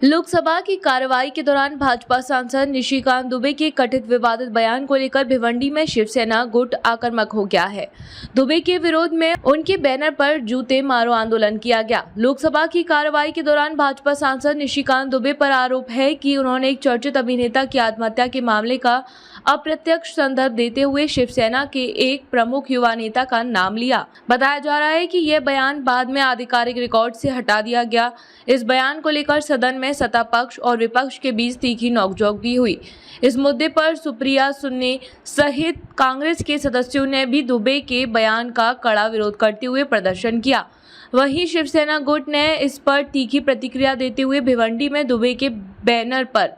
लोकसभा की कार्रवाई के दौरान भाजपा सांसद निशिकांत दुबे के कथित विवादित बयान को लेकर भिवंडी में शिवसेना गुट आक्रामक हो गया है। दुबे के विरोध में उनके बैनर पर जूते मारो आंदोलन किया गया। लोकसभा की कार्रवाई के दौरान भाजपा सांसद निशिकांत दुबे पर आरोप है कि उन्होंने एक चर्चित अभिनेता की आत्महत्या के मामले का अप्रत्यक्ष संदर्भ देते हुए शिवसेना के एक प्रमुख युवा नेता का नाम लिया। बताया जा रहा है कि यह बयान बाद में आधिकारिक रिकॉर्ड से हटा दिया गया। इस बयान को लेकर सदन में सत्ता पक्ष और विपक्ष के बीच तीखी नोकझोंक भी हुई। इस मुद्दे पर सुप्रिया सुन्ने सहित कांग्रेस के सदस्यों ने भी दुबे के बयान का कड़ा विरोध करते हुए प्रदर्शन किया। वहीं शिवसेना गुट ने इस पर तीखी प्रतिक्रिया देते हुए भिवंडी में दुबे के बैनर पर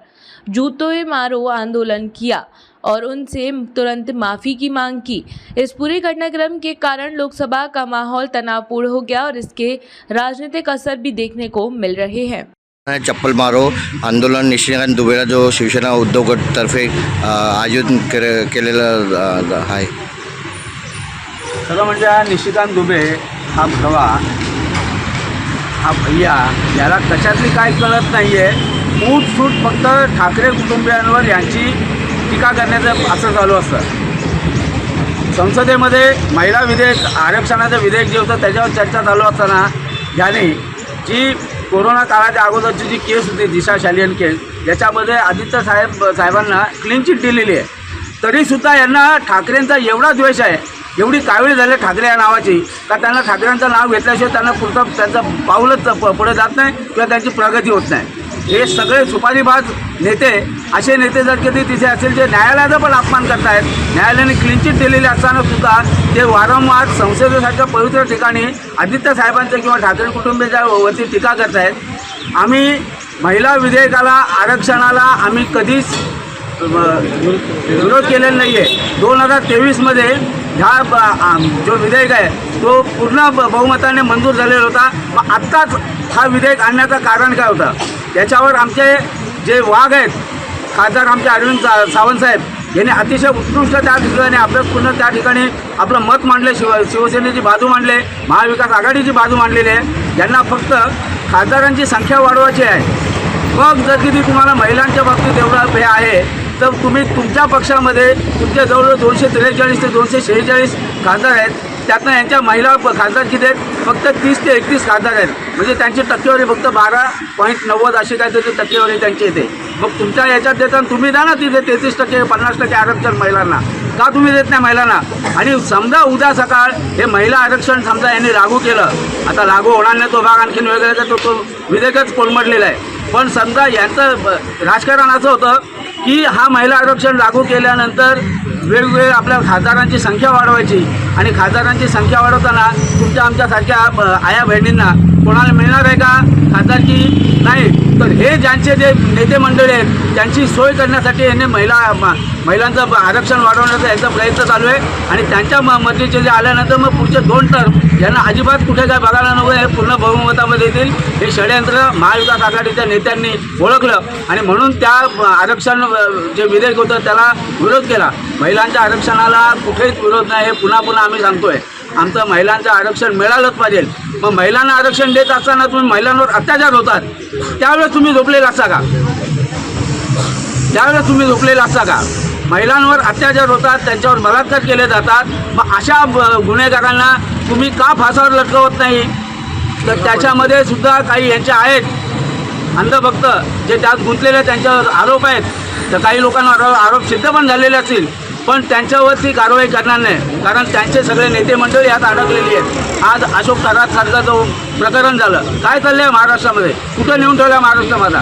जूतों मारो आंदोलन किया और उनसे तुरंत माफी की मांग की। इस पूरे घटनाक्रम के कारण लोकसभा का माहौल तनावपूर्ण हो गया और इसके राजनीतिक असर भी देखने को मिल रहे हैं। चप्पल मारो आंदोलन निशिकांत दुबेला जो शिवसेना उद्धव गट तर्फे आयोजन केलेलं आहे। खरं म्हणजे निशिकांत दुबे हा भगवा हा भैया याला कशातली काय कळत नाही आहे। सूट फक्त ठाकरे कुटुंबियांवर यांची टीका करण्याचं असं चालू असतं। संसदेमध्ये महिला विधेयक आरक्षणाचं विधेयक जे होतं त्याच्यावर चर्चा चालू असताना याने जी कोरोना काळाच्या अगोदरची जी केस होती दिशा शालियन केस याच्यामध्ये आदित्य साहेबांना क्लीन चिट दिलेली आहे, तरीसुद्धा यांना ठाकरेंचा एवढा द्वेष आहे, एवढी कावेळी झाली ठाकरे या नावाची का त्यांना ठाकरेंचं नाव घेतल्याशिवाय त्यांना पुढचं त्यांचं पाऊलच पुढे जात नाही किंवा त्यांची प्रगती होत नाही। हे सगळे सुपारीबाज नेते असे नेते जर कधी तिथे असेल जे न्यायालयाचा पण अपमान करतायत, न्यायालयाने क्लीन चिट दिलेली असताना सुद्धा ते वारंवार संसदेसारख्या पवित्र ठिकाणी आदित्य साहेबांचं किंवा ठाकरे कुटुंबियांच्या वरती टीका करतायत। आम्ही महिला विधेयकाला आरक्षणाला आम्ही कधीच विरोध केलेला नाही आहे। 2023मध्ये ह्या जो विधेयक आहे तो पूर्ण बहुमताने मंजूर झालेला होता। मग आत्ताच हा विधेयक आणण्याचं कारण काय होतं? त्याच्यावर आमचे जे वाघ आहेत खासदार आमचे अरविंद सावंत साहेब यांनी अतिशय उत्कृष्ट त्या ठिकाणी अभ्यासपूर्ण त्या ठिकाणी आपलं मत मांडले, शिवसेनेची बाजू मांडले, महाविकास आघाडीची बाजू मांडलेली आहे। यांना फक्त खासदारांची संख्या वाढवायची आहे। मग जर किती तुम्हाला महिलांच्या बाबतीत एवढा हे आहे तर तुम्ही तुमच्या पक्षामध्ये तुमच्या जवळ 243 ते 246 खासदार आहेत, त्यातनं यांच्या महिला खासदार किती आहेत? फक्त 30 ते 31 खासदार आहेत। म्हणजे त्यांची टक्केवारी फक्त 12.90 अशी काहीतरी टक्केवारी त्यांची येते। मग तुमच्या याच्यात देताना तुम्ही द्या ना तिथे 33% 50% आरक्षण महिलांना, का तुम्ही देत नाही महिलांना? आणि समजा उद्या सकाळ हे महिला आरक्षण समजा यांनी लागू केलं, आता लागू होणार नाही तो भाग आणखीन वेगळा तो विधेयकच कोलमडलेला आहे। पण समजा यांचं राजकारण असं होतं की हा महिला आरक्षण लागू केल्यानंतर वेगवेगळे आपल्या खासदारांची संख्या वाढवायची आणि खासदारांची संख्या वाढवताना तुमच्या आमच्यासारख्या आया बहिणींना कोणाला मिळणार आहे का खासदारकी? नाही। तर हे ज्यांचे जे नेते मंडळी आहेत त्यांची सोय करण्यासाठी यांनी महिलांचं आरक्षण वाढवण्याचा यांचा प्रयत्न चालू आहे आणि त्यांच्या मर्जीचे जे आल्यानंतर मग पुढचे 2 टर्म यांना अजिबात कुठे काय बघायला नको, हे पूर्ण बहुमतामध्ये येतील। हे षडयंत्र महाविकास आघाडीच्या नेत्यांनी ओळखलं आणि म्हणून त्या आरक्षण जे विधेयक होतं त्याला विरोध केला। महिलांच्या आरक्षणाला कुठेच विरोध नाही, हे पुन्हा पुन्हा आम्ही सांगतोय। आमचं महिलांचं आरक्षण मिळालंच पाहिजे। मग महिलांना आरक्षण देत असताना तुम्ही महिलांवर अत्याचार होतात त्यावेळेस तुम्ही झोपलेला असता का? त्यावेळेस तुम्ही झोपलेला असता का? महिलांवर अत्याचार होतात, त्यांच्यावर बलात्कार केले जातात, मग अशा गुन्हेगारांना तुम्ही का फासावर लटकवत नाही? तर त्याच्यामध्ये सुद्धा काही यांचे आहेत अंधभक्त जे त्यात गुंतलेले, त्यांच्यावर आरोप आहेत। तर काही लोकांवर आरोप सिद्ध पण झालेले असतील पण त्यांच्यावरती कारवाई करणार नाही, कारण त्यांचे सगळे नेते मंडळी यात अडकलेली आहेत। आज अशोक थरारसारखं जो प्रकरण झालं, काय चाललं आहे महाराष्ट्रामध्ये, कुठं नेऊन ठेवलं महाराष्ट्रामध्ये?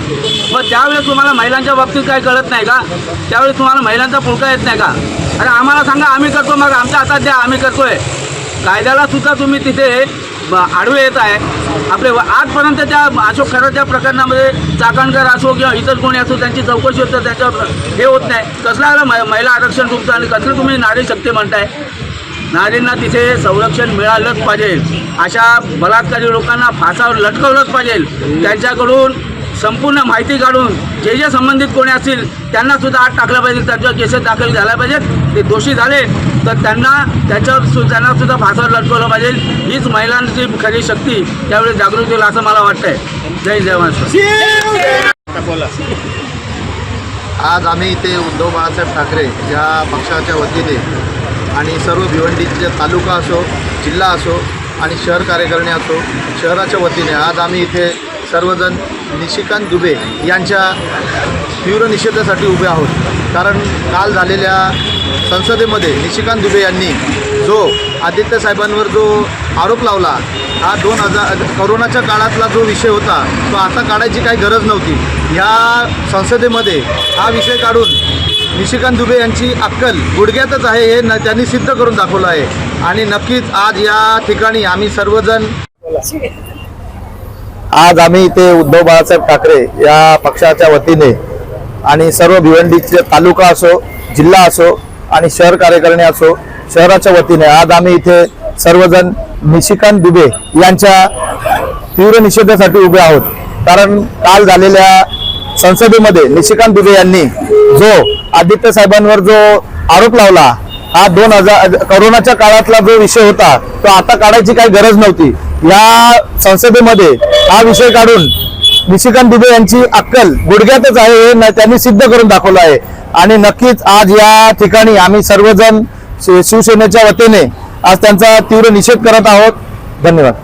मग त्यावेळेस तुम्हाला महिलांच्या बाबतीत काय कळत नाही का? त्यावेळेस तुम्हाला महिलांचा पुळका येत नाही का? अरे आम्हाला सांगा, आम्ही करतो, मग आमच्या हातात द्या, आम्ही करतोय। कायद्याला सुद्धा तुम्ही तिथे आडवे येत आहे। आपले आजपर्यंत त्या अशोक खराच्या प्रकरणामध्ये चाकणकर असो किंवा इतर कोणी असो त्यांची चौकशी होतं, त्याच्यावर हे होत नाही। कसला महिला आरक्षण तुमचं आणि कसलं तुम्ही नारी शक्ती म्हणताय? नारींना तिथे संरक्षण मिळालंच पाहिजे। अशा बलात्कारी लोकांना फासावर लटकवलंच पाहिजे। त्यांच्याकडून संपूर्ण माहिती काढून जे संबंधित कोणी असतील त्यांना सुद्धा आत टाकलं पाहिजे, त्यांच्यावर केसेस दाखल झाल्या पाहिजेत। ते दोषी झाले तर त्यांना सुद्धा फासावर लटकवलं पाहिजे। हीच महिलांची खरी शक्ती त्यावेळी जागृत होईल असं मला वाटतंय। जय जवान आज आम्ही इथे उद्धव बाळासाहेब ठाकरे या पक्षाच्या वतीने आणि सर्व भिवंडीचे तालुका असो, जिल्हा असो आणि शहर कार्यकारिणी असो, शहराच्या वतीने आज आम्ही इथे सर्वजण निशिकांत दुबे यांच्या तीव्र निषेधासाठी उभे आहोत. कारण काल झालेल्या संसदेमध्ये निशिकांत दुबे यांनी जो आदित्य साहेबांवर जो आरोप लावला, हा कोरोनाच्या काळातला जो विषय होता तो आता काढायची काही गरज नव्हती. ह्या संसदेमध्ये हा विषय काढून निशिकांत दुबे यांची अक्कल गुडघ्यातच आहे हे त्यांनी सिद्ध करून दाखवलं आहे. आणि नक्कीच आज या ठिकाणी आम्ही सर्वजण आज आम्ही इथे उद्धव बाळासाहेब ठाकरे या पक्षाच्या वतीने आणि सर्व भिवंडीचे तालुका असो, जिल्हा असो आणि शहर कार्यकारिणी असो, शहराच्या वतीने आज आम्ही इथे सर्वजण निशिकांत दुबे यांच्या तीव्र निषेधासाठी उभे आहोत. कारण काल झालेल्या संसदेमध्ये निशिकांत दुबे यांनी जो आदित्य साहेबांवर जो आरोप लावला, हा कोरोनाच्या काळातला जो विषय होता तो आता काढायची काही गरज नव्हती. या संसदेमध्ये हा विषय काढून निशिकांत दुबे यांची अक्कल गुडघ्यातच आहे हे त्यांनी सिद्ध करून दाखवलं आहे. आणि नक्कीच आज या ठिकाणी आम्ही सर्वजण शिवसेनेच्या वतीने आज त्यांचा तीव्र निषेध करत आहोत. धन्यवाद.